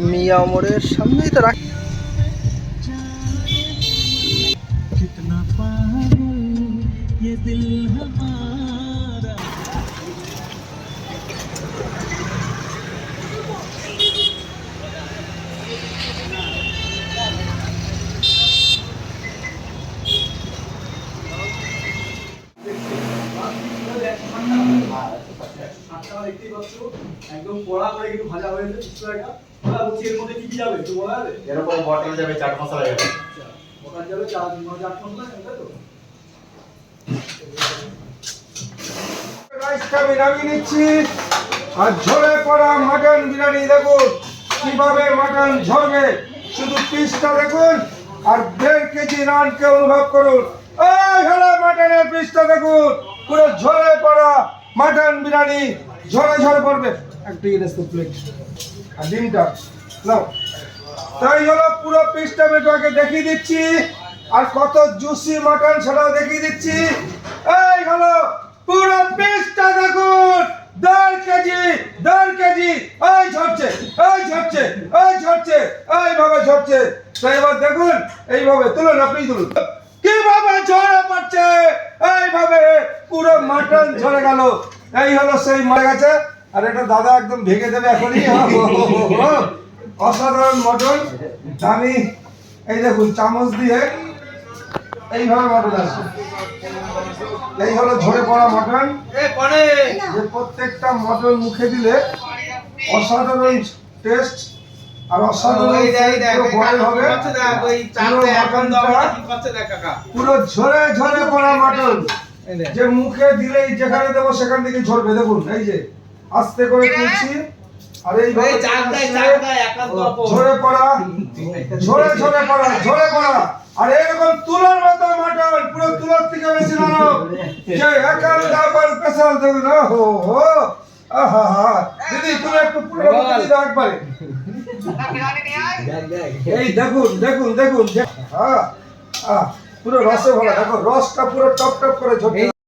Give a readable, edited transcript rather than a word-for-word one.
মিয়া মোড়ের সামনেই তো রাখ। একদম পোড়া করে একটু ভাজা হয়েছে পিস্তলটা ওটা বলছি এর মধ্যে কি কি যাবে তো বলা যাবে এর উপরে বটল যাবে চাট মশলা যাবে ওটা যাবে চাট মশলা এটা তো রাইসটা আমি নামিয়ে নিচ্ছি আর ঝরে পড়া মাটন বিরিয়ানি দেখুন কিভাবে মাটন ঝরবে শুধু পিসটা দেখুন আর 1.5 কেজি রানকে অনুভব করুন এই হলো মাটনের পিসটা দেখুন পুরো ঝরে পড়া মাটন বিরিয়ানি ঝরে ঝরে পড়বে একটা ইরেস্ট প্লেট আর ডিমটা নাও তাই হলো পুরো পিসটা আমি তোমাকে দেখিয়ে দিচ্ছি আর কত জুসি মাটন সেটাও দেখিয়ে দিচ্ছি এই হলো পুরো পিসটা দেখুন 1.5 কেজি এই ঝরছে এইভাবে ঝরছে তো এবার দেখুন এইভাবে তুলুন আপনি তুলুন কিভাবে ঝরে পড়ছে এইভাবে পুরো মাটন ঝরে গেল এই হলো সেই মারা গেছে আর এটা দাদা একদম ভেঙে দেবে এখনই অসাধারণ মটন আমি এই দেখুন চামচ দিয়ে এইভাবে মটন আসছে এই হলো ঝরে পড়া মটন যে প্রত্যেকটা মটন মুখে দিলে অসাধারণ টেস্ট আর অসাধারণ বয়েল হবে পুরো ঝরে ঝরে পড়া মটন যে মুখে দিলেই যেখানে দেবো সেখান থেকে ঝরবে দেখুন এই যে আস্তে করে তুলছি আর এই ঝরে পড়া আর এরকম তুলার মতো মটন পুরো তুলার থেকে বেশি নরম যে একাল ডাবল স্পেশাল দেখুন ওহো হো আহা দিদি তুমি একটু পুরো দিদি একবারে এই দেখুন হ্যাঁ পুরো রসে ভরা দেখো রসটা পুরো টপ টপ করে ঝরছে